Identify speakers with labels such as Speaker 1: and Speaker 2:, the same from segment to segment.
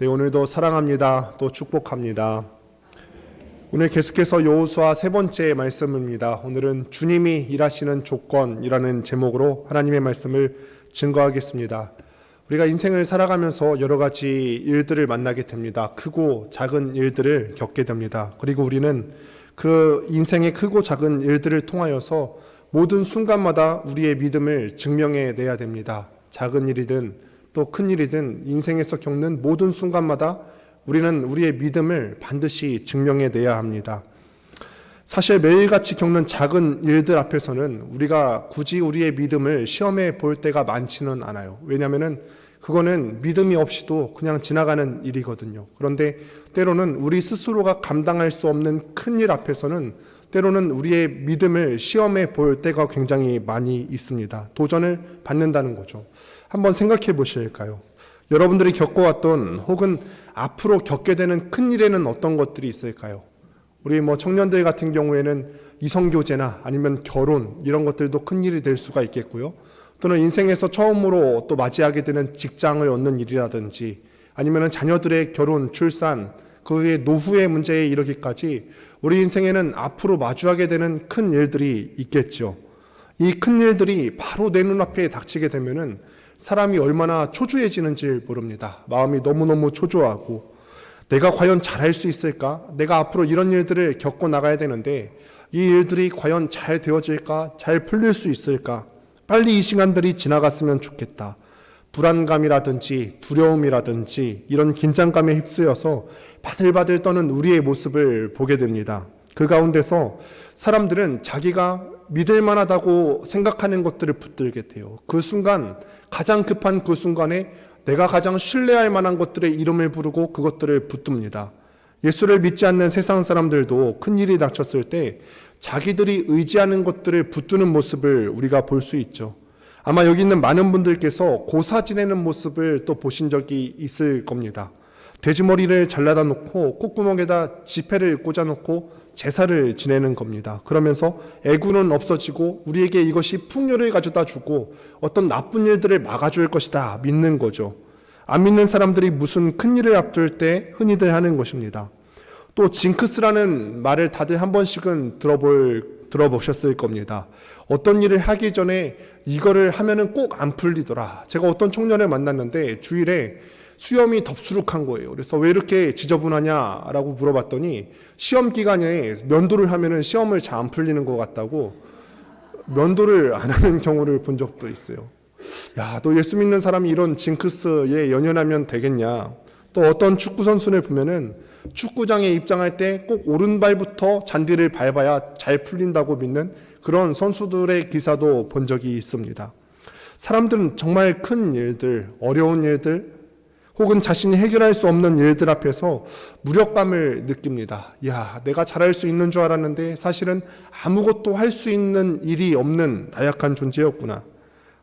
Speaker 1: 네, 오늘도 사랑합니다. 또 축복합니다. 오늘 계속해서 여호수아 세 번째 말씀입니다. 오늘은 주님이 일하시는 조건이라는 제목으로 하나님의 말씀을 증거하겠습니다. 우리가 인생을 살아가면서 여러 가지 일들을 만나게 됩니다. 크고 작은 일들을 겪게 됩니다. 그리고 우리는 그 인생의 크고 작은 일들을 통하여서 모든 순간마다 우리의 믿음을 증명해 내야 됩니다. 작은 일이든 또 큰 일이든 인생에서 겪는 모든 순간마다 우리는 우리의 믿음을 반드시 증명해 내야 합니다. 사실 매일같이 겪는 작은 일들 앞에서는 우리가 굳이 우리의 믿음을 시험해 볼 때가 많지는 않아요. 왜냐하면 그거는 믿음이 없이도 그냥 지나가는 일이거든요. 그런데 때로는 우리 스스로가 감당할 수 없는 큰 일 앞에서는 때로는 우리의 믿음을 시험해 볼 때가 굉장히 많이 있습니다. 도전을 받는다는 거죠. 한번 생각해 보실까요? 여러분들이 겪어왔던 혹은 앞으로 겪게 되는 큰 일에는 어떤 것들이 있을까요? 우리 청년들 같은 경우에는 이성교제나 아니면 결혼 이런 것들도 큰 일이 될 수가 있겠고요. 또는 인생에서 처음으로 또 맞이하게 되는 직장을 얻는 일이라든지 아니면 자녀들의 결혼, 출산, 그 후에 노후의 문제에 이르기까지 우리 인생에는 앞으로 마주하게 되는 큰 일들이 있겠죠. 이 큰 일들이 바로 내 눈앞에 닥치게 되면은 사람이 얼마나 초조해지는지 모릅니다. 마음이 너무너무 초조하고 내가 과연 잘할 수 있을까? 내가 앞으로 이런 일들을 겪고 나가야 되는데 이 일들이 과연 잘 되어질까? 잘 풀릴 수 있을까? 빨리 이 시간들이 지나갔으면 좋겠다. 불안감이라든지 두려움이라든지 이런 긴장감에 휩쓰여서 바들바들 떠는 우리의 모습을 보게 됩니다. 그 가운데서 사람들은 자기가 믿을 만하다고 생각하는 것들을 붙들게 돼요. 그 순간, 가장 급한 그 순간에 내가 가장 신뢰할 만한 것들의 이름을 부르고 그것들을 붙듭니다. 예수를 믿지 않는 세상 사람들도 큰 일이 닥쳤을 때 자기들이 의지하는 것들을 붙드는 모습을 우리가 볼 수 있죠. 아마 여기 있는 많은 분들께서 고사 지내는 모습을 또 보신 적이 있을 겁니다. 돼지머리를 잘라다 놓고 콧구멍에다 지폐를 꽂아놓고 제사를 지내는 겁니다. 그러면서 애구는 없어지고 우리에게 이것이 풍요를 가져다 주고 어떤 나쁜 일들을 막아줄 것이다 믿는 거죠. 안 믿는 사람들이 무슨 큰일을 앞둘 때 흔히들 하는 것입니다. 또 징크스라는 말을 다들 한 번씩은 들어보셨을 겁니다. 어떤 일을 하기 전에 이거를 하면은 꼭 안 풀리더라. 제가 어떤 청년을 만났는데 주일에 수염이 덥수룩한 거예요. 그래서 왜 이렇게 지저분하냐라고 물어봤더니 시험 기간에 면도를 하면은 시험을 잘 안 풀리는 것 같다고 면도를 안 하는 경우를 본 적도 있어요. 야, 또 예수 믿는 사람이 이런 징크스에 연연하면 되겠냐. 또 어떤 축구 선수를 보면은 축구장에 입장할 때 꼭 오른발부터 잔디를 밟아야 잘 풀린다고 믿는 그런 선수들의 기사도 본 적이 있습니다. 사람들은 정말 큰 일들, 어려운 일들, 혹은 자신이 해결할 수 없는 일들 앞에서 무력감을 느낍니다. 야, 내가 잘할 수 있는 줄 알았는데 사실은 아무것도 할 수 있는 일이 없는 나약한 존재였구나.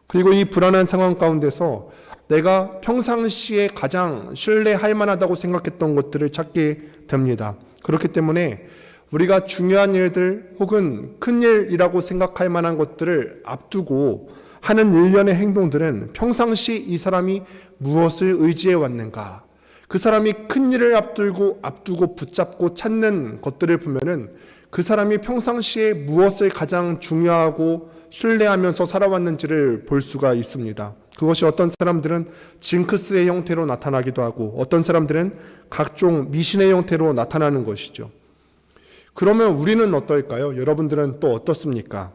Speaker 1: 그리고 이 불안한 상황 가운데서 내가 평상시에 가장 신뢰할 만하다고 생각했던 것들을 찾게 됩니다. 그렇기 때문에 우리가 중요한 일들 혹은 큰 일이라고 생각할 만한 것들을 앞두고 하는 일련의 행동들은 평상시 이 사람이 무엇을 의지해 왔는가, 그 사람이 큰 일을 앞두고 붙잡고 찾는 것들을 보면은 그 사람이 평상시에 무엇을 가장 중요하고 신뢰하면서 살아왔는지를 볼 수가 있습니다. 그것이 어떤 사람들은 징크스의 형태로 나타나기도 하고 어떤 사람들은 각종 미신의 형태로 나타나는 것이죠. 그러면 우리는 어떨까요? 여러분들은 또 어떻습니까?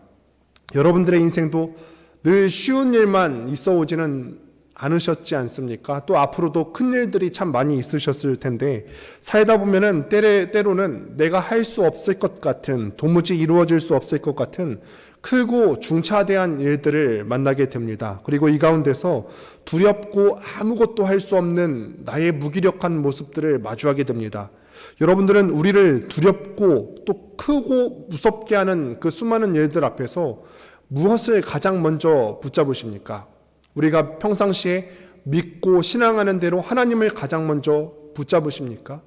Speaker 1: 여러분들의 인생도 늘 쉬운 일만 있어 오지는 않으셨지 않습니까? 또 앞으로도 큰 일들이 참 많이 있으셨을 텐데 살다 보면은 때로는 내가 할 수 없을 것 같은, 도무지 이루어질 수 없을 것 같은 크고 중차대한 일들을 만나게 됩니다. 그리고 이 가운데서 두렵고 아무것도 할 수 없는 나의 무기력한 모습들을 마주하게 됩니다. 여러분들은 우리를 두렵고 또 크고 무섭게 하는 그 수많은 일들 앞에서 무엇을 가장 먼저 붙잡으십니까? 우리가 평상시에 믿고 신앙하는 대로 하나님을 가장 먼저 붙잡으십니까?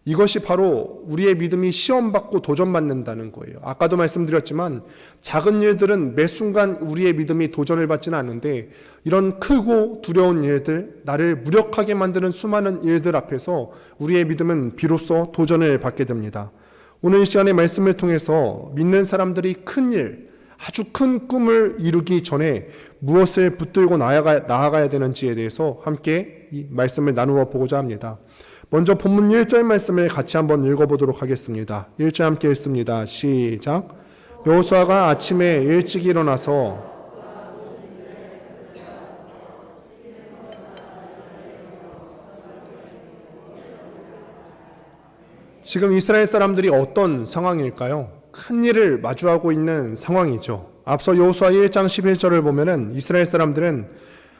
Speaker 1: 이것이 바로 우리의 믿음이 시험받고 도전받는다는 거예요. 아까도 말씀드렸지만 작은 일들은 매 순간 우리의 믿음이 도전을 받지는 않는데 이런 크고 두려운 일들, 나를 무력하게 만드는 수많은 일들 앞에서 우리의 믿음은 비로소 도전을 받게 됩니다. 오늘 이 시간의 말씀을 통해서 믿는 사람들이 큰 일, 아주 큰 꿈을 이루기 전에 무엇을 붙들고 나아가야 되는지에 대해서 함께 이 말씀을 나누어 보고자 합니다. 먼저 본문 1절 말씀을 같이 한번 읽어보도록 하겠습니다. 1절 함께 읽습니다. 시작. 여호수아가 아침에 일찍 일어나서 지금 이스라엘 사람들이 어떤 상황일까요? 큰 일을 마주하고 있는 상황이죠. 앞서 여호수아 1장 11절을 보면은 이스라엘 사람들은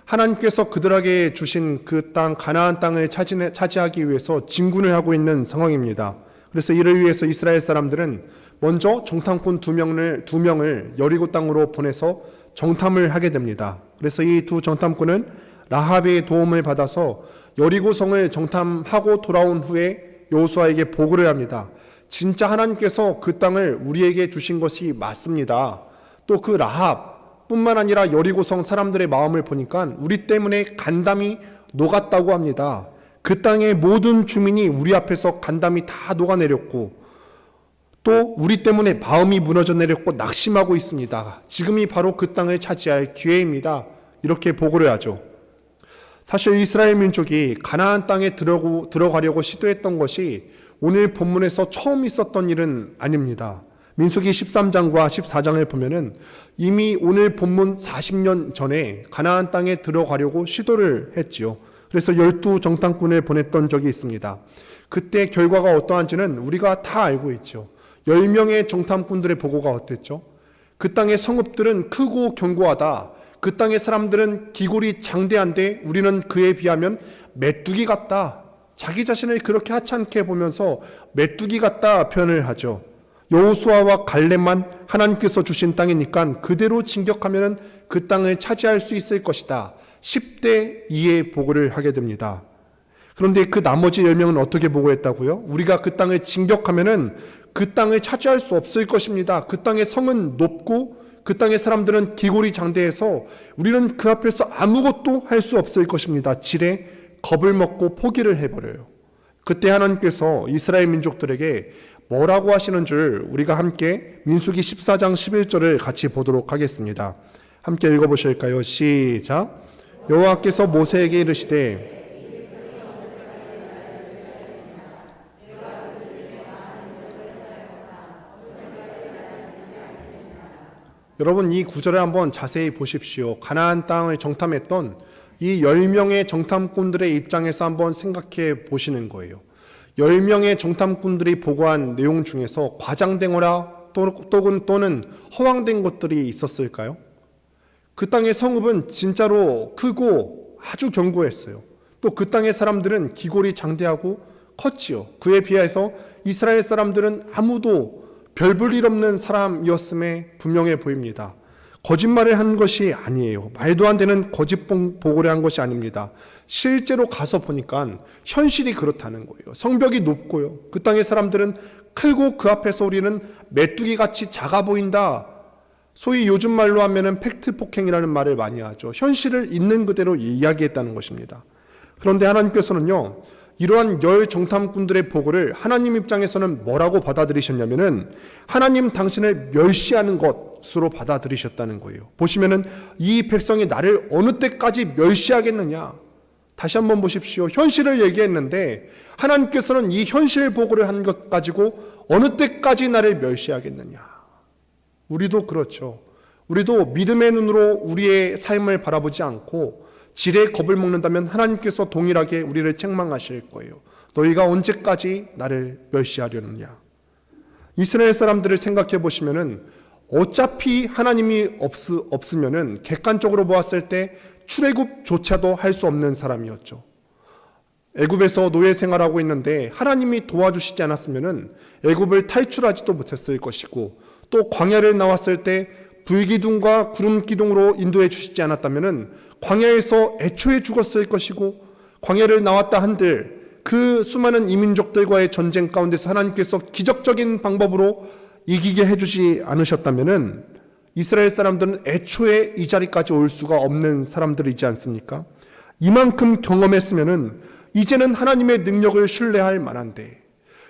Speaker 1: 하나님께서 그들에게 주신 그 땅 가나안 땅을 차지하기 위해서 진군을 하고 있는 상황입니다. 그래서 이를 위해서 이스라엘 사람들은 먼저 정탐꾼 두 명을 여리고 땅으로 보내서 정탐을 하게 됩니다. 그래서 이 두 정탐꾼은 라합의 도움을 받아서 여리고성을 정탐하고 돌아온 후에 여호수아에게 보고를 합니다. 진짜 하나님께서 그 땅을 우리에게 주신 것이 맞습니다. 또 그 라합 뿐만 아니라 여리고성 사람들의 마음을 보니까 우리 때문에 간담이 녹았다고 합니다. 그 땅의 모든 주민이 우리 앞에서 간담이 다 녹아내렸고 또 우리 때문에 마음이 무너져 내렸고 낙심하고 있습니다. 지금이 바로 그 땅을 차지할 기회입니다. 이렇게 보고를 하죠. 사실 이스라엘 민족이 가나안 땅에 들어가려고 시도했던 것이 오늘 본문에서 처음 있었던 일은 아닙니다. 민수기 13장과 14장을 보면은 이미 오늘 본문 40년 전에 가나안 땅에 들어가려고 시도를 했지요. 그래서 12 정탐꾼을 보냈던 적이 있습니다. 그때 결과가 어떠한지는 우리가 다 알고 있죠. 10명의 정탐꾼들의 보고가 어땠죠? 그 땅의 성읍들은 크고 견고하다. 그 땅의 사람들은 기골이 장대한데 우리는 그에 비하면 메뚜기 같다. 자기 자신을 그렇게 하찮게 보면서 메뚜기 같다 표현을 하죠. 여호수아와 갈렙만 하나님께서 주신 땅이니까 그대로 진격하면 그 땅을 차지할 수 있을 것이다. 10대 2의 보고를 하게 됩니다. 그런데 그 나머지 10명은 어떻게 보고했다고요? 우리가 그 땅을 진격하면 그 땅을 차지할 수 없을 것입니다. 그 땅의 성은 높고 그 땅의 사람들은 기골이 장대해서 우리는 그 앞에서 아무것도 할 수 없을 것입니다. 지레 겁을 먹고 포기를 해버려요. 그때 하나님께서 이스라엘 민족들에게 뭐라고 하시는 줄 우리가 함께 민수기 14장 11절을 같이 보도록 하겠습니다. 함께 읽어보실까요? 시작. 여호와께서 모세에게 이르시되 여러분 이 구절을 한번 자세히 보십시오. 가나안 땅을 정탐했던 이 10명의 정탐꾼들의 입장에서 한번 생각해 보시는 거예요. 10명의 정탐꾼들이 보고한 내용 중에서 과장되거나 또는 허황된 것들이 있었을까요? 그 땅의 성읍은 진짜로 크고 아주 견고했어요. 또 그 땅의 사람들은 기골이 장대하고 컸지요. 그에 비해서 이스라엘 사람들은 아무도 별 볼 일 없는 사람이었음에 분명해 보입니다. 거짓말을 한 것이 아니에요. 말도 안 되는 거짓 보고를 한 것이 아닙니다. 실제로 가서 보니까 현실이 그렇다는 거예요. 성벽이 높고요. 그 땅의 사람들은 크고 그 앞에서 우리는 메뚜기같이 작아 보인다. 소위 요즘 말로 하면은 팩트 폭행이라는 말을 많이 하죠. 현실을 있는 그대로 이야기했다는 것입니다. 그런데 하나님께서는요, 이러한 열 정탐꾼들의 보고를 하나님 입장에서는 뭐라고 받아들이셨냐면은 하나님 당신을 멸시하는 것으로 받아들이셨다는 거예요. 보시면은 이 백성이 나를 어느 때까지 멸시하겠느냐. 다시 한번 보십시오. 현실을 얘기했는데 하나님께서는 이 현실 보고를 한 것 가지고 어느 때까지 나를 멸시하겠느냐. 우리도 그렇죠. 우리도 믿음의 눈으로 우리의 삶을 바라보지 않고 지레 겁을 먹는다면 하나님께서 동일하게 우리를 책망하실 거예요. 너희가 언제까지 나를 멸시하려느냐. 이스라엘 사람들을 생각해 보시면은 어차피 하나님이 없으면은 객관적으로 보았을 때 출애굽조차도 할 수 없는 사람이었죠. 애굽에서 노예 생활하고 있는데 하나님이 도와주시지 않았으면은 애굽을 탈출하지도 못했을 것이고, 또 광야를 나왔을 때 불기둥과 구름기둥으로 인도해 주시지 않았다면은 광야에서 애초에 죽었을 것이고, 광야를 나왔다 한들 그 그 수많은 이민족들과의 전쟁 가운데서 하나님께서 기적적인 방법으로 이기게 해주지 않으셨다면은 이스라엘 사람들은 애초에 이 자리까지 올 수가 없는 사람들이지 않습니까? 이만큼 경험했으면은 이제는 하나님의 능력을 신뢰할 만한데,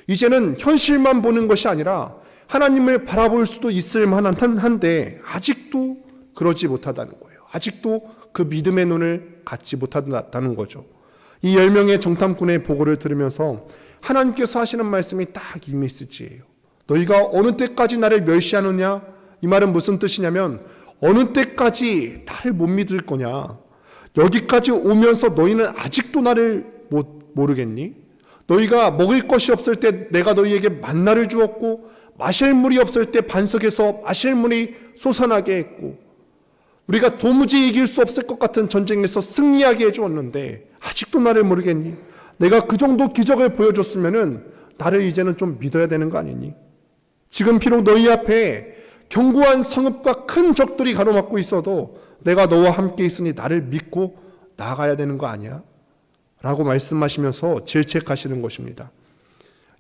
Speaker 1: 이제는 현실만 보는 것이 아니라 하나님을 바라볼 수도 있을 만한데 아직도 그러지 못하다는 거예요. 아직도 그 믿음의 눈을 갖지 못한다는 거죠. 이 10명의 정탐꾼의 보고를 들으면서 하나님께서 하시는 말씀이 딱 이 메시지예요. 너희가 어느 때까지 나를 멸시하느냐? 이 말은 무슨 뜻이냐면 어느 때까지 나를 못 믿을 거냐? 여기까지 오면서 너희는 아직도 나를 모르겠니? 너희가 먹을 것이 없을 때 내가 너희에게 만나를 주었고 마실 물이 없을 때 반석에서 마실 물이 솟아나게 했고 우리가 도무지 이길 수 없을 것 같은 전쟁에서 승리하게 해주었는데 아직도 나를 모르겠니? 내가 그 정도 기적을 보여줬으면은 나를 이제는 좀 믿어야 되는 거 아니니? 지금 비록 너희 앞에 견고한 성읍과 큰 적들이 가로막고 있어도 내가 너와 함께 있으니 나를 믿고 나아가야 되는 거 아니야? 라고 말씀하시면서 질책하시는 것입니다.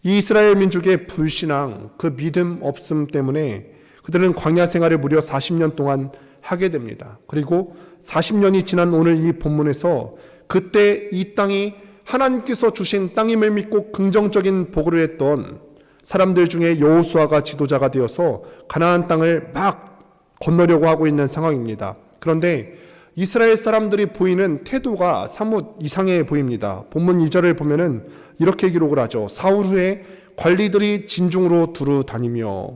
Speaker 1: 이 이스라엘 민족의 불신앙, 그 믿음 없음 때문에 그들은 광야 생활을 무려 40년 동안 하게 됩니다. 그리고 40년이 지난 오늘 이 본문에서 그때 이 땅이 하나님께서 주신 땅임을 믿고 긍정적인 보고를 했던 사람들 중에 여호수아가 지도자가 되어서 가나안 땅을 막 건너려고 하고 있는 상황입니다. 그런데 이스라엘 사람들이 보이는 태도가 사뭇 이상해 보입니다. 본문 2절을 보면은 이렇게 기록을 하죠. 사흘 후에 관리들이 진중으로 두루 다니며.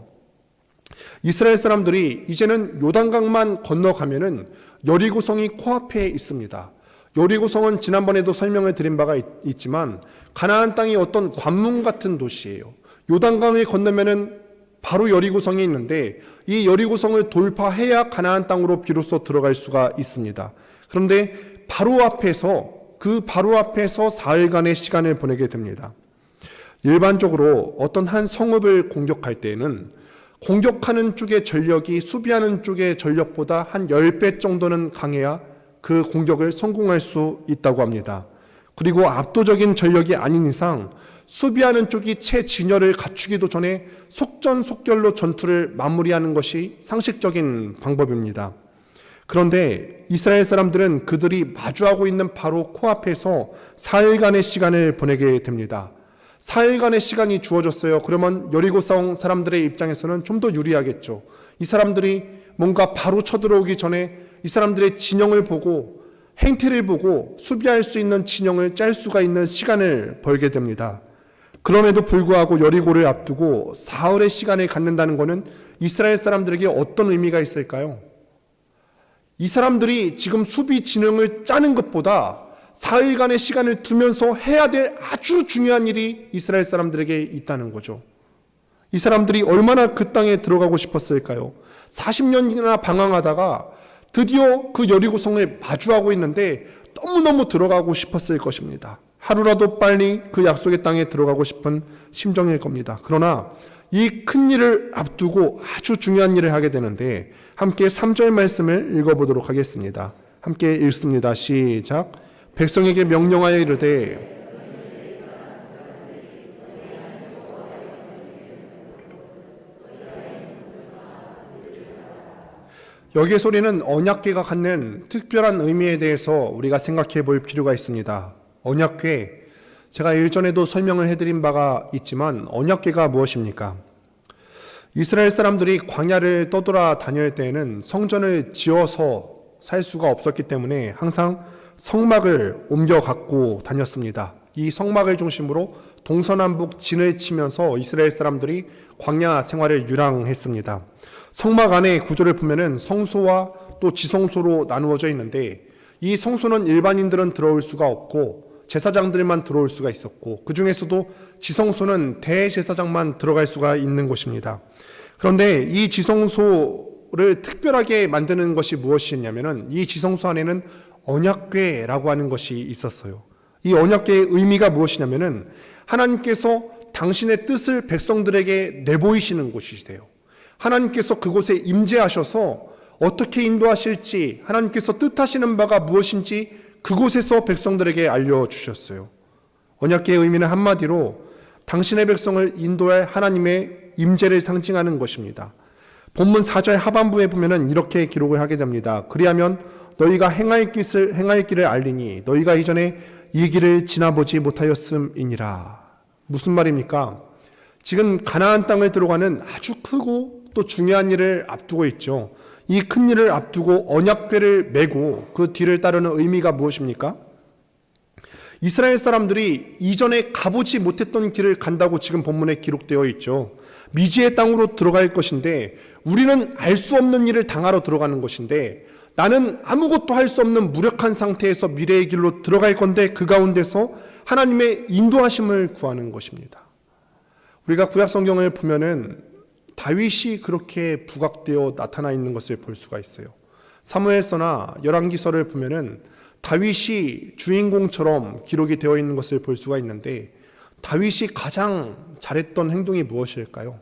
Speaker 1: 이스라엘 사람들이 이제는 요단강만 건너가면은 여리고성이 코앞에 있습니다. 여리고성은 지난번에도 설명을 드린 바가 있지만 가나안 땅이 어떤 관문 같은 도시예요. 요단강을 건너면은 바로 여리고성이 있는데 이 여리고성을 돌파해야 가나안 땅으로 비로소 들어갈 수가 있습니다. 그런데 바로 앞에서 사흘간의 시간을 보내게 됩니다. 일반적으로 어떤 한 성읍을 공격할 때에는 공격하는 쪽의 전력이 수비하는 쪽의 전력보다 한 10배 정도는 강해야 그 공격을 성공할 수 있다고 합니다. 그리고 압도적인 전력이 아닌 이상 수비하는 쪽이 채진열을 갖추기도 전에 속전속결로 전투를 마무리하는 것이 상식적인 방법입니다. 그런데 이스라엘 사람들은 그들이 마주하고 있는 바로 코앞에서 사흘간의 시간을 보내게 됩니다. 사흘간의 시간이 주어졌어요. 그러면 여리고성 사람들의 입장에서는 좀 더 유리하겠죠. 이 사람들이 뭔가 바로 쳐들어오기 전에 이 사람들의 진영을 보고 행태를 보고 수비할 수 있는 진영을 짤 수가 있는 시간을 벌게 됩니다. 그럼에도 불구하고 여리고를 앞두고 사흘의 시간을 갖는다는 것은 이스라엘 사람들에게 어떤 의미가 있을까요? 이 사람들이 지금 수비 진영을 짜는 것보다 사흘간의 시간을 두면서 해야 될 아주 중요한 일이 이스라엘 사람들에게 있다는 거죠. 이 사람들이 얼마나 그 땅에 들어가고 싶었을까요? 40년이나 방황하다가 드디어 그 여리고성을 마주하고 있는데 너무너무 들어가고 싶었을 것입니다. 하루라도 빨리 그 약속의 땅에 들어가고 싶은 심정일 겁니다. 그러나 이 큰 일을 앞두고 아주 중요한 일을 하게 되는데 함께 3절 말씀을 읽어보도록 하겠습니다. 함께 읽습니다. 시작. 백성에게 명령하여 이르되 여기의 소리는 언약궤가 갖는 특별한 의미에 대해서 우리가 생각해 볼 필요가 있습니다. 언약궤, 제가 일전에도 설명을 해드린 바가 있지만 언약궤가 무엇입니까? 이스라엘 사람들이 광야를 떠돌아 다닐 때에는 성전을 지어서 살 수가 없었기 때문에 항상 성막을 옮겨 갖고 다녔습니다. 이 성막을 중심으로 동서남북 진을 치면서 이스라엘 사람들이 광야 생활을 유랑했습니다. 성막 안의 구조를 보면은 성소와 또 지성소로 나누어져 있는데 이 성소는 일반인들은 들어올 수가 없고 제사장들만 들어올 수가 있었고 그 중에서도 지성소는 대제사장만 들어갈 수가 있는 곳입니다. 그런데 이 지성소를 특별하게 만드는 것이 무엇이냐면은 이 지성소 안에는 언약궤라고 하는 것이 있었어요. 이 언약궤의 의미가 무엇이냐면은 하나님께서 당신의 뜻을 백성들에게 내보이시는 곳이세요. 하나님께서 그곳에 임재하셔서 어떻게 인도하실지 하나님께서 뜻하시는 바가 무엇인지 그곳에서 백성들에게 알려주셨어요. 언약궤의 의미는 한마디로 당신의 백성을 인도할 하나님의 임재를 상징하는 것입니다. 본문 4절 하반부에 보면은 이렇게 기록을 하게 됩니다. 그리하면 너희가 행할 길을 알리니 너희가 이전에 이 길을 지나보지 못하였음이니라. 무슨 말입니까? 지금 가나안 땅을 들어가는 아주 크고 또 중요한 일을 앞두고 있죠. 이 큰 일을 앞두고 언약궤를 메고 그 뒤를 따르는 의미가 무엇입니까? 이스라엘 사람들이 이전에 가보지 못했던 길을 간다고 지금 본문에 기록되어 있죠. 미지의 땅으로 들어갈 것인데 우리는 알 수 없는 일을 당하러 들어가는 것인데 나는 아무것도 할 수 없는 무력한 상태에서 미래의 길로 들어갈 건데 그 가운데서 하나님의 인도하심을 구하는 것입니다. 우리가 구약 성경을 보면은 다윗이 그렇게 부각되어 나타나 있는 것을 볼 수가 있어요. 사무엘서나 열왕기서를 보면은 다윗이 주인공처럼 기록이 되어 있는 것을 볼 수가 있는데 다윗이 가장 잘했던 행동이 무엇일까요?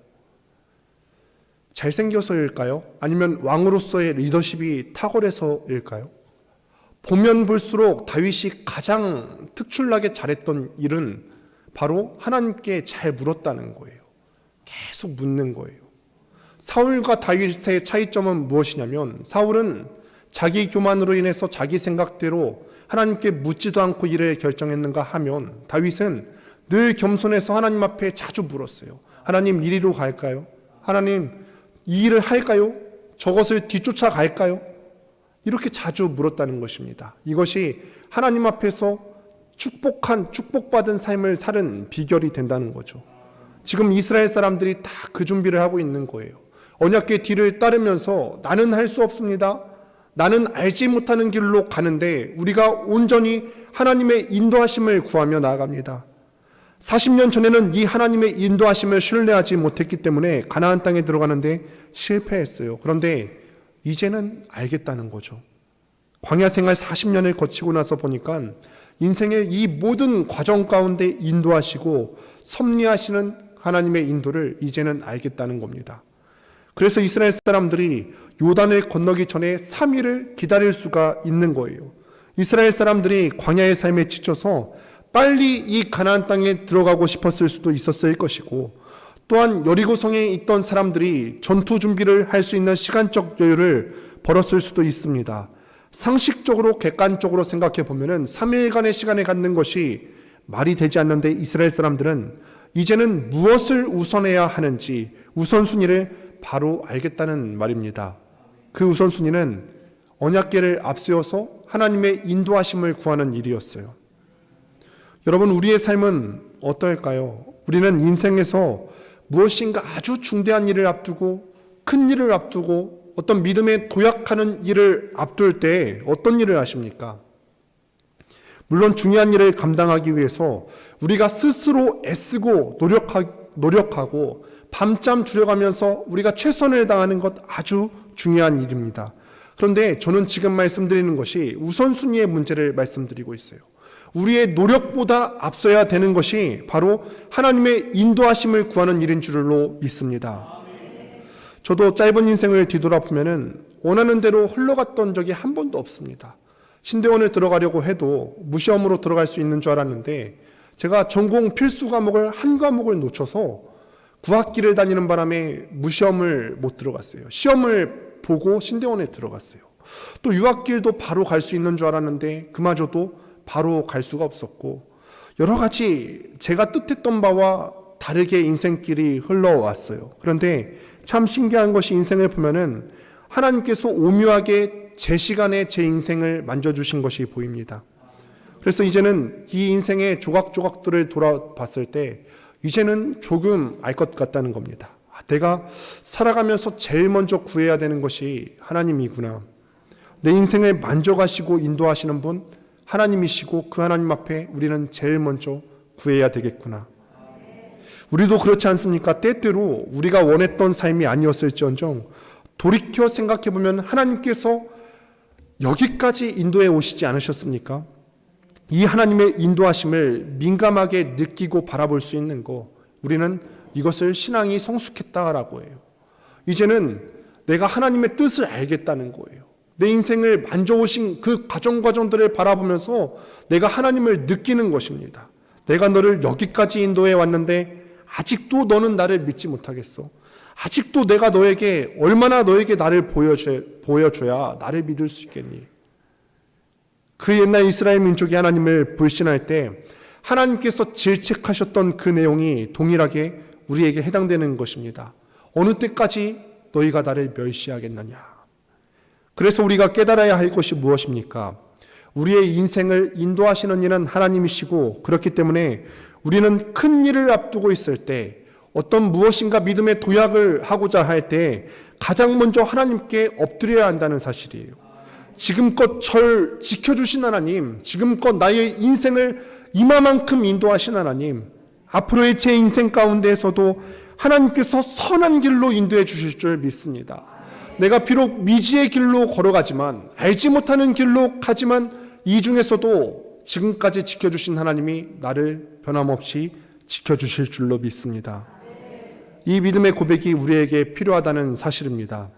Speaker 1: 잘생겨서일까요? 아니면 왕으로서의 리더십이 탁월해서일까요? 보면 볼수록 다윗이 가장 특출나게 잘했던 일은 바로 하나님께 잘 물었다는 거예요. 계속 묻는 거예요. 사울과 다윗의 차이점은 무엇이냐면 사울은 자기 교만으로 인해서 자기 생각대로 하나님께 묻지도 않고 일을 결정했는가 하면 다윗은 늘 겸손해서 하나님 앞에 자주 물었어요. 하나님 이리로 갈까요? 하나님 이 일을 할까요? 저것을 뒤쫓아 갈까요? 이렇게 자주 물었다는 것입니다. 이것이 하나님 앞에서 축복받은 삶을 사는 비결이 된다는 거죠. 지금 이스라엘 사람들이 다 그 준비를 하고 있는 거예요. 언약궤 뒤를 따르면서 나는 할 수 없습니다. 나는 알지 못하는 길로 가는데 우리가 온전히 하나님의 인도하심을 구하며 나아갑니다. 40년 전에는 이 하나님의 인도하심을 신뢰하지 못했기 때문에 가나안 땅에 들어가는데 실패했어요. 그런데 이제는 알겠다는 거죠. 광야 생활 40년을 거치고 나서 보니까 인생의 이 모든 과정 가운데 인도하시고 섭리하시는 하나님의 인도를 이제는 알겠다는 겁니다. 그래서 이스라엘 사람들이 요단을 건너기 전에 3일을 기다릴 수가 있는 거예요. 이스라엘 사람들이 광야의 삶에 지쳐서 빨리 이 가나안 땅에 들어가고 싶었을 수도 있었을 것이고 또한 여리고성에 있던 사람들이 전투 준비를 할 수 있는 시간적 여유를 벌었을 수도 있습니다. 상식적으로 객관적으로 생각해 보면은 3일간의 시간을 갖는 것이 말이 되지 않는데 이스라엘 사람들은 이제는 무엇을 우선해야 하는지 우선순위를 바로 알겠다는 말입니다. 그 우선순위는 언약궤를 앞세워서 하나님의 인도하심을 구하는 일이었어요. 여러분, 우리의 삶은 어떨까요? 우리는 인생에서 무엇인가 아주 중대한 일을 앞두고 큰 일을 앞두고 어떤 믿음에 도약하는 일을 앞둘 때 어떤 일을 하십니까? 물론 중요한 일을 감당하기 위해서 우리가 스스로 애쓰고 노력하고 밤잠 줄여가면서 우리가 최선을 다하는 것 아주 중요한 일입니다. 그런데 저는 지금 말씀드리는 것이 우선순위의 문제를 말씀드리고 있어요. 우리의 노력보다 앞서야 되는 것이 바로 하나님의 인도하심을 구하는 일인 줄로 믿습니다. 저도 짧은 인생을 뒤돌아보면은 원하는 대로 흘러갔던 적이 한 번도 없습니다. 신대원을 들어가려고 해도 무시험으로 들어갈 수 있는 줄 알았는데 제가 전공 필수 과목을 한 과목을 놓쳐서 9학기를 다니는 바람에 무시험을 못 들어갔어요. 시험을 보고 신대원에 들어갔어요. 또 유학길도 바로 갈 수 있는 줄 알았는데 그마저도 바로 갈 수가 없었고 여러 가지 제가 뜻했던 바와 다르게 인생길이 흘러왔어요. 그런데 참 신기한 것이 인생을 보면은 하나님께서 오묘하게 제 시간에 제 인생을 만져주신 것이 보입니다. 그래서 이제는 이 인생의 조각조각들을 돌아봤을 때 이제는 조금 알 것 같다는 겁니다. 내가 살아가면서 제일 먼저 구해야 되는 것이 하나님이구나. 내 인생을 만져가시고 인도하시는 분 하나님이시고 그 하나님 앞에 우리는 제일 먼저 구해야 되겠구나. 우리도 그렇지 않습니까? 때때로 우리가 원했던 삶이 아니었을지언정 돌이켜 생각해보면 하나님께서 여기까지 인도해 오시지 않으셨습니까? 이 하나님의 인도하심을 민감하게 느끼고 바라볼 수 있는 거, 우리는 이것을 신앙이 성숙했다라고 해요. 이제는 내가 하나님의 뜻을 알겠다는 거예요. 내 인생을 만져오신 그 과정들을 바라보면서 내가 하나님을 느끼는 것입니다. 내가 너를 여기까지 인도해 왔는데 아직도 너는 나를 믿지 못하겠어. 아직도 내가 얼마나 너에게 나를 보여줘야 나를 믿을 수 있겠니? 그 옛날 이스라엘 민족이 하나님을 불신할 때 하나님께서 질책하셨던 그 내용이 동일하게 우리에게 해당되는 것입니다. 어느 때까지 너희가 나를 멸시하겠느냐? 그래서 우리가 깨달아야 할 것이 무엇입니까? 우리의 인생을 인도하시는 이는 하나님이시고, 그렇기 때문에 우리는 큰 일을 앞두고 있을 때, 어떤 무엇인가 믿음의 도약을 하고자 할 때 가장 먼저 하나님께 엎드려야 한다는 사실이에요. 지금껏 절 지켜주신 하나님, 지금껏 나의 인생을 이마만큼 인도하신 하나님, 앞으로의 제 인생 가운데에서도 하나님께서 선한 길로 인도해 주실 줄 믿습니다. 내가 비록 미지의 길로 걸어가지만, 알지 못하는 길로 가지만, 이 중에서도 지금까지 지켜주신 하나님이 나를 변함없이 지켜주실 줄로 믿습니다. 이 믿음의 고백이 우리에게 필요하다는 사실입니다.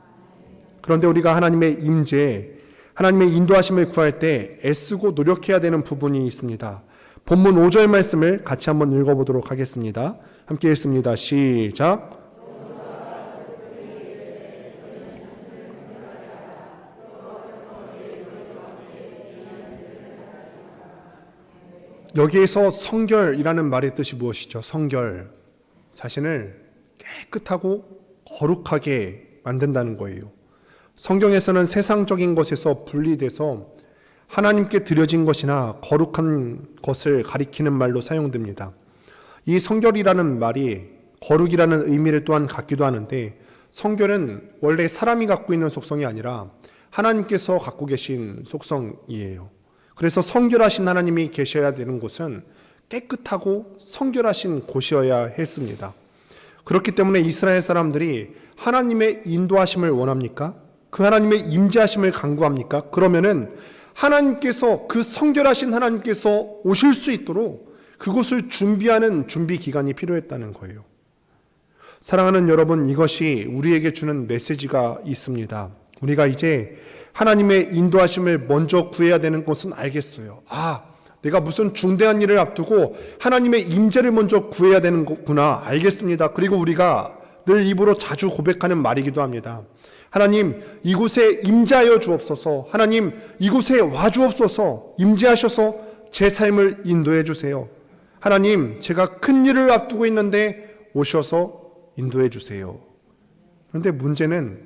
Speaker 1: 그런데 우리가 하나님의 임재, 하나님의 인도하심을 구할 때 애쓰고 노력해야 되는 부분이 있습니다. 본문 5절 말씀을 같이 한번 읽어보도록 하겠습니다. 함께 읽습니다. 시작. 여기에서 성결이라는 말의 뜻이 무엇이죠? 성결. 자신을 깨끗하고 거룩하게 만든다는 거예요. 성경에서는 세상적인 것에서 분리돼서 하나님께 드려진 것이나 거룩한 것을 가리키는 말로 사용됩니다. 이 성결이라는 말이 거룩이라는 의미를 또한 갖기도 하는데, 성결은 원래 사람이 갖고 있는 속성이 아니라 하나님께서 갖고 계신 속성이에요. 그래서 성결하신 하나님이 계셔야 되는 곳은 깨끗하고 성결하신 곳이어야 했습니다. 그렇기 때문에 이스라엘 사람들이 하나님의 인도하심을 원합니까? 그 하나님의 임재하심을 간구합니까? 그러면은 하나님께서, 그 성결하신 하나님께서 오실 수 있도록 그곳을 준비하는 준비 기간이 필요했다는 거예요. 사랑하는 여러분, 이것이 우리에게 주는 메시지가 있습니다. 우리가 이제 하나님의 인도하심을 먼저 구해야 되는 것은 알겠어요. 내가 무슨 중대한 일을 앞두고 하나님의 임재를 먼저 구해야 되는 거구나, 알겠습니다. 그리고 우리가 늘 입으로 자주 고백하는 말이기도 합니다. 하나님, 이곳에 임재하여 주옵소서. 하나님, 이곳에 와 주옵소서. 임재하셔서 제 삶을 인도해 주세요. 하나님, 제가 큰 일을 앞두고 있는데 오셔서 인도해 주세요. 그런데 문제는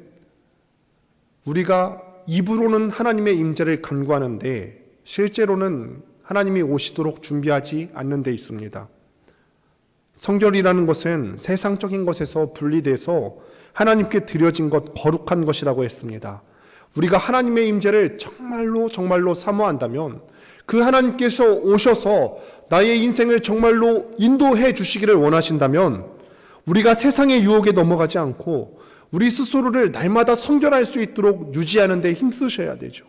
Speaker 1: 우리가 입으로는 하나님의 임재를 간구하는데 실제로는 하나님이 오시도록 준비하지 않는 데 있습니다. 성결이라는 것은 세상적인 것에서 분리돼서 하나님께 드려진 것, 거룩한 것이라고 했습니다. 우리가 하나님의 임재를 정말로 사모한다면, 그 하나님께서 오셔서 나의 인생을 정말로 인도해 주시기를 원하신다면, 우리가 세상의 유혹에 넘어가지 않고 우리 스스로를 날마다 성결할 수 있도록 유지하는 데 힘쓰셔야 되죠.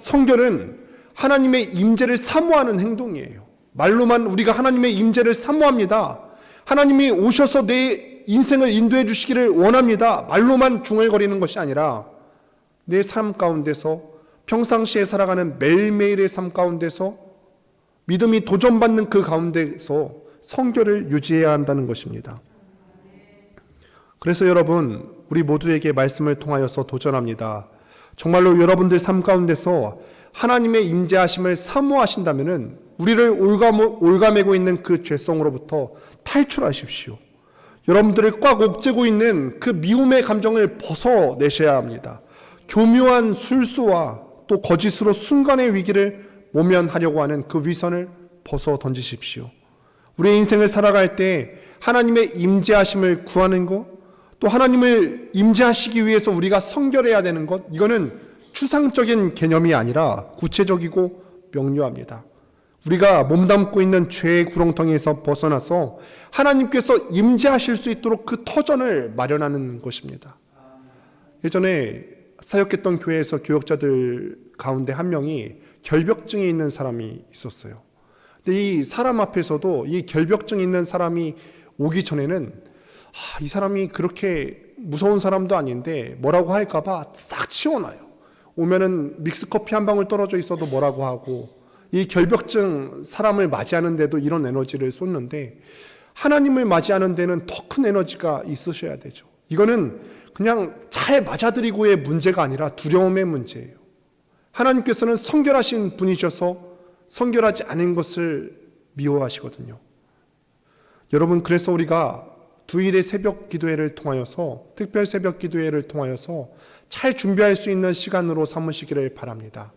Speaker 1: 성결은 하나님의 임재를 사모하는 행동이에요. 말로만 우리가 하나님의 임재를 사모합니다. 하나님이 오셔서 내 인생을 인도해 주시기를 원합니다. 말로만 중얼거리는 것이 아니라 내 삶 가운데서, 평상시에 살아가는 매일매일의 삶 가운데서, 믿음이 도전받는 그 가운데서 성결을 유지해야 한다는 것입니다. 그래서 여러분, 우리 모두에게 말씀을 통하여서 도전합니다. 정말로 여러분들 삶 가운데서 하나님의 임재하심을 사모하신다면은 우리를 올가매고 있는 그 죄성으로부터 탈출하십시오. 여러분들을 꽉 옥죄고 있는 그 미움의 감정을 벗어내셔야 합니다. 교묘한 술수와 또 거짓으로 순간의 위기를 모면하려고 하는 그 위선을 벗어 던지십시오. 우리의 인생을 살아갈 때 하나님의 임재하심을 구하는 것, 또 하나님을 임재하시기 위해서 우리가 성결해야 되는 것, 이거는 추상적인 개념이 아니라 구체적이고 명료합니다. 우리가 몸담고 있는 죄의 구렁텅이에서 벗어나서 하나님께서 임재하실 수 있도록 그 터전을 마련하는 것입니다. 예전에 사역했던 교회에서 교역자들 가운데 한 명이 결벽증이 있는 사람이 있었어요. 근데 이 사람 앞에서도 이 결벽증 있는 사람이 오기 전에는 이 사람이 그렇게 무서운 사람도 아닌데 뭐라고 할까봐 싹 치워놔요. 오면은 믹스커피 한 방울 떨어져 있어도 뭐라고 하고, 이 결벽증 사람을 맞이하는데도 이런 에너지를 쏟는데 하나님을 맞이하는 데는 더 큰 에너지가 있으셔야 되죠. 이거는 그냥 잘 맞아들이고의 문제가 아니라 두려움의 문제예요. 하나님께서는 성결하신 분이셔서 성결하지 않은 것을 미워하시거든요. 여러분, 그래서 우리가 주일의 새벽 기도회를 통하여서, 특별 새벽 기도회를 통하여서 잘 준비할 수 있는 시간으로 삼으시기를 바랍니다.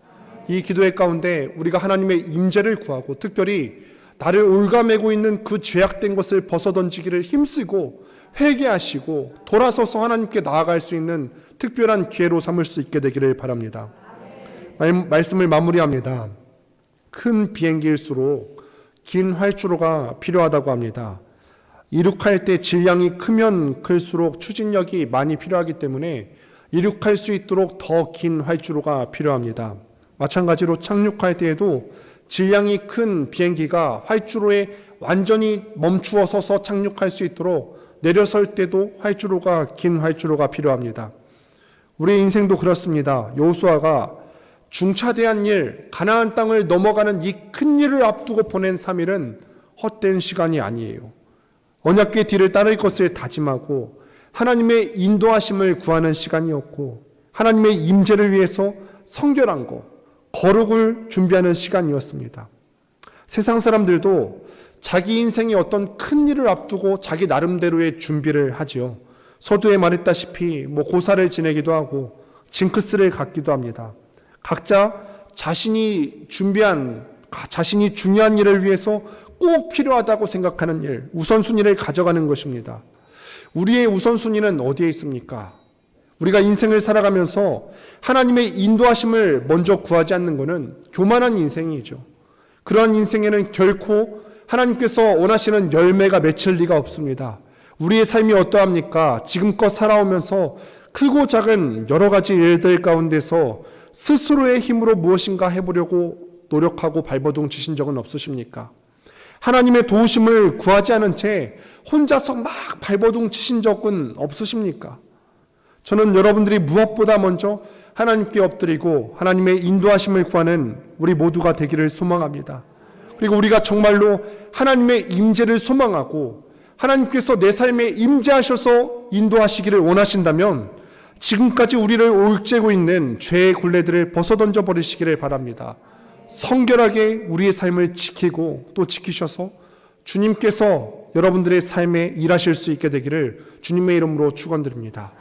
Speaker 1: 이 기도회 가운데 우리가 하나님의 임재를 구하고, 특별히 나를 올가매고 있는 그 죄악된 것을 벗어던지기를 힘쓰고 회개하시고 돌아서서 하나님께 나아갈 수 있는 특별한 기회로 삼을 수 있게 되기를 바랍니다. 말씀을 마무리합니다. 큰 비행기일수록 긴 활주로가 필요하다고 합니다. 이륙할 때 질량이 크면 클수록 추진력이 많이 필요하기 때문에 이륙할 수 있도록 더 긴 활주로가 필요합니다. 마찬가지로 착륙할 때에도 질량이 큰 비행기가 활주로에 완전히 멈추어 서서 착륙할 수 있도록 내려설 때도 긴 활주로가 필요합니다. 우리 인생도 그렇습니다. 여호수아가 중차대한 일, 가나안 땅을 넘어가는 이 큰 일을 앞두고 보낸 3일은 헛된 시간이 아니에요. 언약궤 뒤를 따를 것을 다짐하고 하나님의 인도하심을 구하는 시간이었고, 하나님의 임재를 위해서 성결한 것, 거룩을 준비하는 시간이었습니다. 세상 사람들도 자기 인생의 어떤 큰 일을 앞두고 자기 나름대로의 준비를 하지요. 서두에 말했다시피 고사를 지내기도 하고 징크스를 갖기도 합니다. 각자 자신이 중요한 일을 위해서 꼭 필요하다고 생각하는 일, 우선순위를 가져가는 것입니다. 우리의 우선순위는 어디에 있습니까? 우리가 인생을 살아가면서 하나님의 인도하심을 먼저 구하지 않는 것은 교만한 인생이죠. 그러한 인생에는 결코 하나님께서 원하시는 열매가 맺힐 리가 없습니다. 우리의 삶이 어떠합니까? 지금껏 살아오면서 크고 작은 여러 가지 일들 가운데서 스스로의 힘으로 무엇인가 해보려고 노력하고 발버둥 치신 적은 없으십니까? 하나님의 도우심을 구하지 않은 채 혼자서 막 발버둥 치신 적은 없으십니까? 저는 여러분들이 무엇보다 먼저 하나님께 엎드리고 하나님의 인도하심을 구하는 우리 모두가 되기를 소망합니다. 그리고 우리가 정말로 하나님의 임재를 소망하고 하나님께서 내 삶에 임재하셔서 인도하시기를 원하신다면 지금까지 우리를 옥죄고 있는 죄의 굴레들을 벗어던져 버리시기를 바랍니다. 성결하게 우리의 삶을 지키고 또 지키셔서 주님께서 여러분들의 삶에 일하실 수 있게 되기를 주님의 이름으로 축원드립니다.